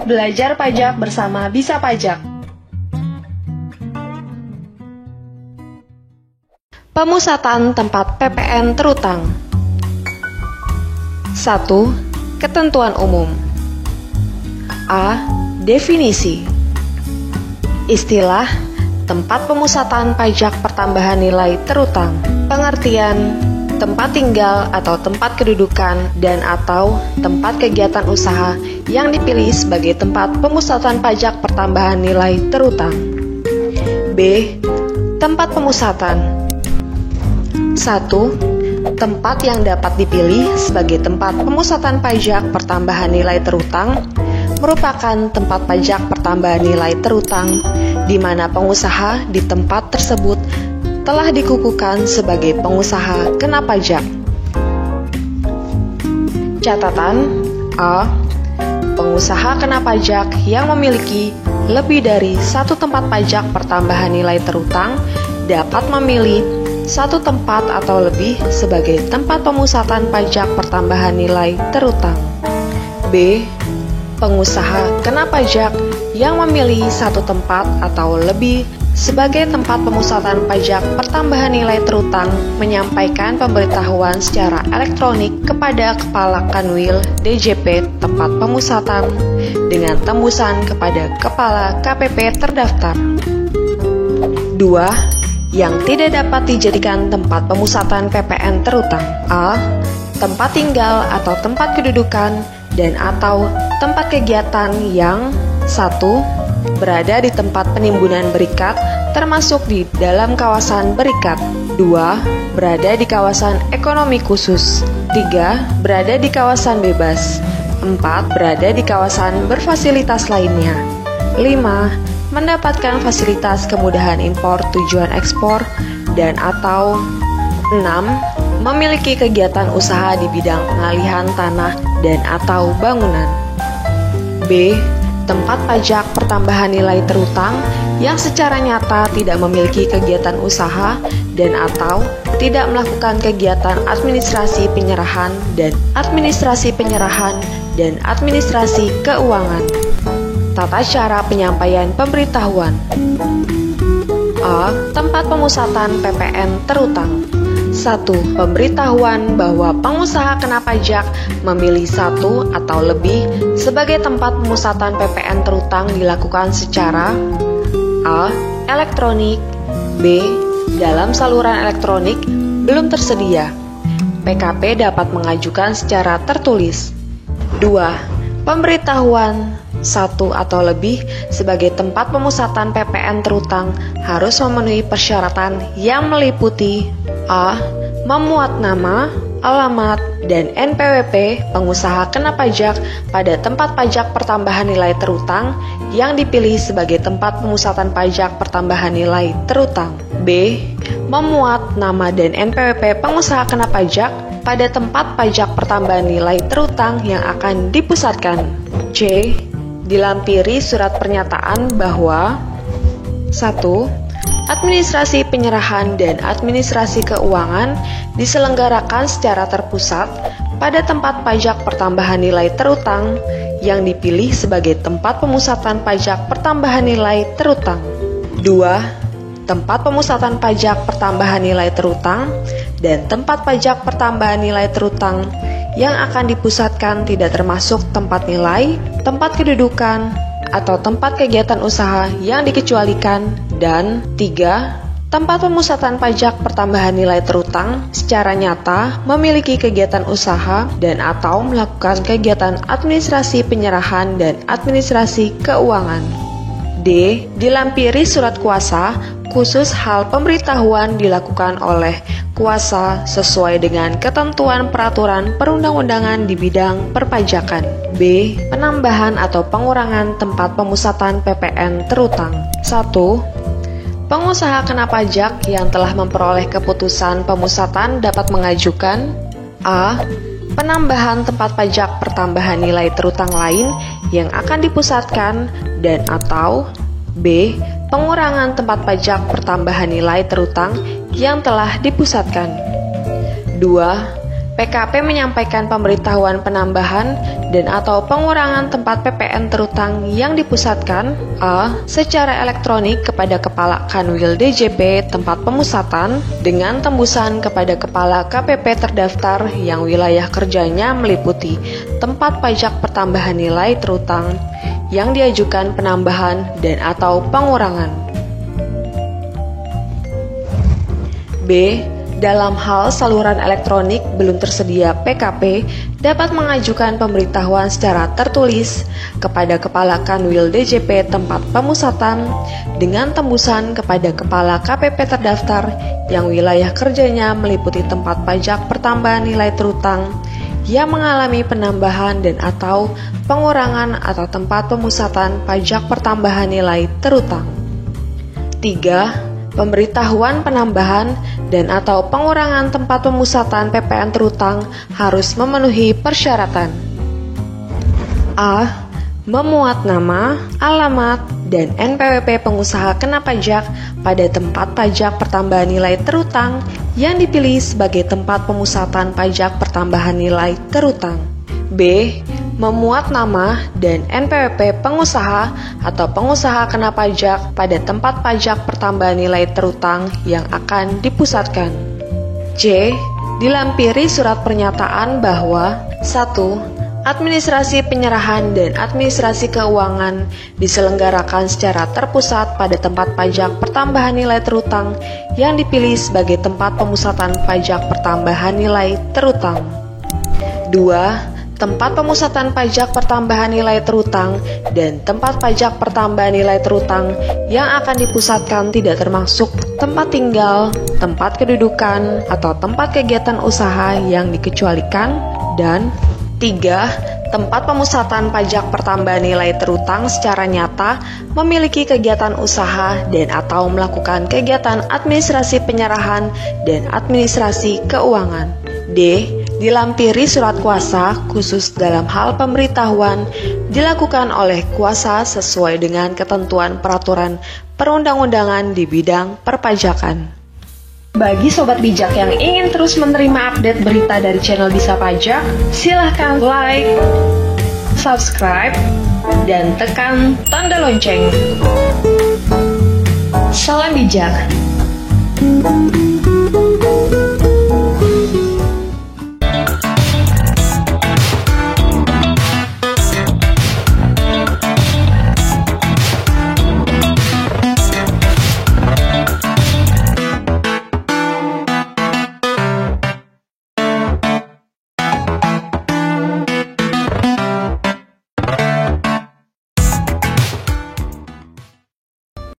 Belajar pajak bersama Bisa Pajak. Pemusatan tempat PPN terutang. 1. Ketentuan umum. A. Definisi. Istilah tempat pemusatan pajak pertambahan nilai terutang. Pengertian: tempat tinggal atau tempat kedudukan dan atau tempat kegiatan usaha yang dipilih sebagai tempat pemusatan pajak pertambahan nilai terutang. B. Tempat pemusatan. 1. Tempat yang dapat dipilih sebagai tempat pemusatan pajak pertambahan nilai terutang merupakan tempat pajak pertambahan nilai terutang di mana pengusaha di tempat tersebut telah dikukuhkan sebagai pengusaha kena pajak. Catatan: A. Pengusaha kena pajak yang memiliki lebih dari satu tempat pajak pertambahan nilai terutang dapat memilih satu tempat atau lebih sebagai tempat pemusatan pajak pertambahan nilai terutang. B. Pengusaha kena pajak yang memilih satu tempat atau lebih sebagai tempat pemusatan pajak pertambahan nilai terutang menyampaikan pemberitahuan secara elektronik kepada Kepala Kanwil DJP tempat pemusatan dengan tembusan kepada Kepala KPP terdaftar. 2. Yang tidak dapat dijadikan tempat pemusatan PPN terutang. A. Tempat tinggal atau tempat kedudukan dan atau tempat kegiatan yang 1. Berada di tempat penimbunan berikat termasuk di dalam kawasan berikat. 2. Berada di kawasan ekonomi khusus. 3. Berada di kawasan bebas. 4. Berada di kawasan berfasilitas lainnya. 5. Mendapatkan fasilitas kemudahan impor tujuan ekspor dan atau 6. Memiliki kegiatan usaha di bidang pengalihan tanah dan atau bangunan. B. Tempat pajak pertambahan nilai terutang yang secara nyata tidak memiliki kegiatan usaha dan atau tidak melakukan kegiatan administrasi penyerahan dan administrasi keuangan. Tata cara penyampaian pemberitahuan. A. Tempat pemusatan PPN terutang. 1. Pemberitahuan bahwa pengusaha kena pajak memilih satu atau lebih sebagai tempat pemusatan PPN terutang dilakukan secara A. Elektronik. B. Dalam saluran elektronik belum tersedia. PKP dapat mengajukan secara tertulis. 2. Pemberitahuan satu atau lebih sebagai tempat pemusatan PPN terutang harus memenuhi persyaratan yang meliputi A. Memuat nama, alamat, dan NPWP pengusaha kena pajak pada tempat pajak pertambahan nilai terutang yang dipilih sebagai tempat pemusatan pajak pertambahan nilai terutang. B. Memuat nama dan NPWP pengusaha kena pajak pada tempat pajak pertambahan nilai terutang yang akan dipusatkan. C. Dilampiri surat pernyataan bahwa 1. Administrasi penyerahan dan administrasi keuangan diselenggarakan secara terpusat pada tempat pajak pertambahan nilai terutang yang dipilih sebagai tempat pemusatan pajak pertambahan nilai terutang. 2. Tempat pemusatan pajak pertambahan nilai terutang dan tempat pajak pertambahan nilai terutang yang akan dipusatkan tidak termasuk tempat nilai, tempat kedudukan, atau tempat kegiatan usaha yang dikecualikan. Dan 3. Tempat pemusatan pajak pertambahan nilai terutang secara nyata memiliki kegiatan usaha dan atau melakukan kegiatan administrasi penyerahan dan administrasi keuangan. D. Dilampiri surat kuasa khusus hal pemberitahuan dilakukan oleh kuasa sesuai dengan ketentuan peraturan perundang-undangan di bidang perpajakan. B. Penambahan atau pengurangan tempat pemusatan PPN terutang. 1. Pengusaha kena pajak yang telah memperoleh keputusan pemusatan dapat mengajukan A. Penambahan tempat pajak pertambahan nilai terutang lain yang akan dipusatkan dan atau B. Pengurangan tempat pajak pertambahan nilai terutang yang telah dipusatkan. 2. PKP menyampaikan pemberitahuan penambahan dan atau pengurangan tempat PPN terutang yang dipusatkan a. secara elektronik kepada Kepala Kanwil DJP tempat pemusatan dengan tembusan kepada Kepala KPP terdaftar yang wilayah kerjanya meliputi tempat pajak pertambahan nilai terutang yang diajukan penambahan dan atau pengurangan. B. Dalam hal saluran elektronik belum tersedia PKP, dapat mengajukan pemberitahuan secara tertulis kepada Kepala Kanwil DJP tempat pemusatan dengan tembusan kepada Kepala KPP terdaftar yang wilayah kerjanya meliputi tempat pajak pertambahan nilai terutang yang mengalami penambahan dan atau pengurangan atau tempat pemusatan pajak pertambahan nilai terutang. 3. Pemberitahuan penambahan dan atau pengurangan tempat pemusatan PPN terutang harus memenuhi persyaratan. A. Memuat nama, alamat, dan NPWP pengusaha kena pajak pada tempat pajak pertambahan nilai terutang yang dipilih sebagai tempat pemusatan pajak pertambahan nilai terutang. B. Memuat nama dan NPWP pengusaha atau pengusaha kena pajak pada tempat pajak pertambahan nilai terutang yang akan dipusatkan. C. Dilampiri surat pernyataan bahwa 1. Administrasi penyerahan dan administrasi keuangan diselenggarakan secara terpusat pada tempat pajak pertambahan nilai terutang yang dipilih sebagai tempat pemusatan pajak pertambahan nilai terutang. 2. Tempat pemusatan pajak pertambahan nilai terutang dan tempat pajak pertambahan nilai terutang yang akan dipusatkan tidak termasuk tempat tinggal, tempat kedudukan, atau tempat kegiatan usaha yang dikecualikan. Dan 3. Tempat pemusatan pajak pertambahan nilai terutang secara nyata memiliki kegiatan usaha dan atau melakukan kegiatan administrasi penyerahan dan administrasi keuangan. D. Dilampiri surat kuasa khusus dalam hal pemberitahuan dilakukan oleh kuasa sesuai dengan ketentuan peraturan perundang-undangan di bidang perpajakan. Bagi sobat bijak yang ingin terus menerima update berita dari channel Bisa Pajak, silahkan like, subscribe, dan tekan tanda lonceng. Salam bijak.